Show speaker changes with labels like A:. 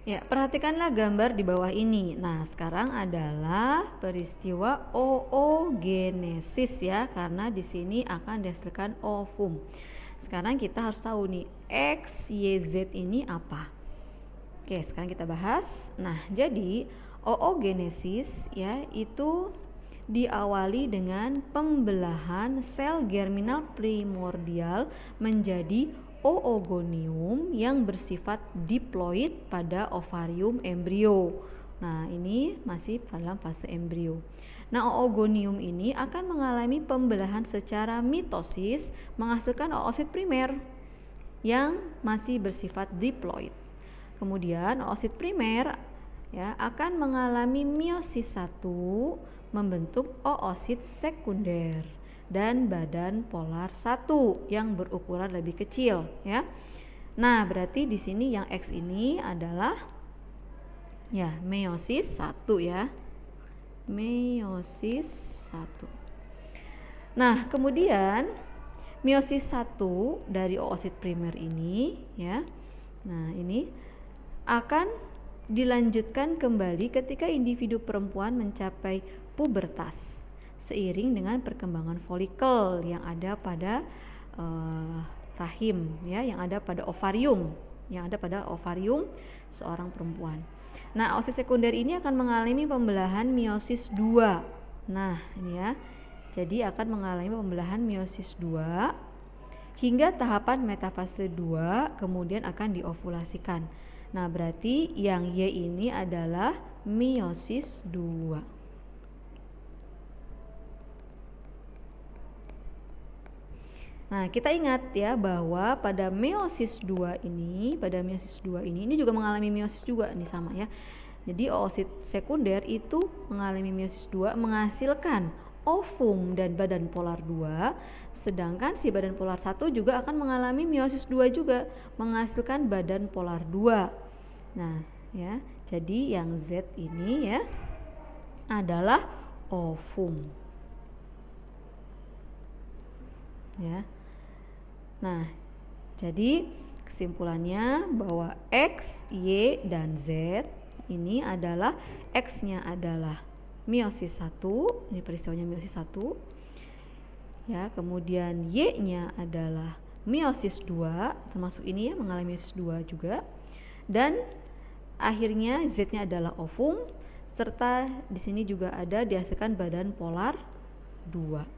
A: Ya, perhatikanlah gambar di bawah ini. Nah, sekarang adalah peristiwa oogenesis ya, karena di sini akan dihasilkan ovum. Sekarang kita harus tahu nih, X, Y, Z ini apa? Oke, sekarang kita bahas. Nah, jadi oogenesis ya itu diawali dengan pembelahan sel germinal primordial menjadi oogonium yang bersifat diploid pada ovarium embrio. Nah, ini masih dalam fase embrio. Nah, oogonium ini akan mengalami pembelahan secara mitosis menghasilkan oosit primer yang masih bersifat diploid. Kemudian oosit primer ya akan mengalami meiosis 1 membentuk oosit sekunder dan badan polar 1 yang berukuran lebih kecil ya. Nah, berarti di sini yang X ini adalah ya meiosis 1 ya. Meiosis 1. Nah, kemudian meiosis 1 dari oosit primer ini ya. Nah, ini akan dilanjutkan kembali ketika individu perempuan mencapai pubertas seiring dengan perkembangan folikel yang ada pada rahim ya, yang ada pada ovarium, seorang perempuan. Nah, oosit sekunder ini akan mengalami pembelahan meiosis 2. Nah, ini ya. Jadi akan mengalami pembelahan meiosis 2 hingga tahapan metafase 2, kemudian akan diovulasikan. Nah, berarti yang Y ini adalah meiosis 2. Nah, kita ingat ya bahwa pada meiosis 2 ini, ini juga mengalami meiosis juga nih sama ya. Jadi oosit sekunder itu mengalami meiosis 2 menghasilkan ovum dan badan polar 2, sedangkan si badan polar 1 juga akan mengalami meiosis 2 juga menghasilkan badan polar 2. Nah, ya. Jadi yang Z ini ya adalah ovum. Ya. Nah, jadi kesimpulannya bahwa X, Y, dan Z ini adalah X-nya adalah meiosis 1, ini peristiwanya meiosis 1. Ya, kemudian Y-nya adalah meiosis 2, termasuk ini ya mengalami meiosis 2 juga. Dan akhirnya Z-nya adalah ovum, serta di sini juga ada dihasilkan badan polar 2.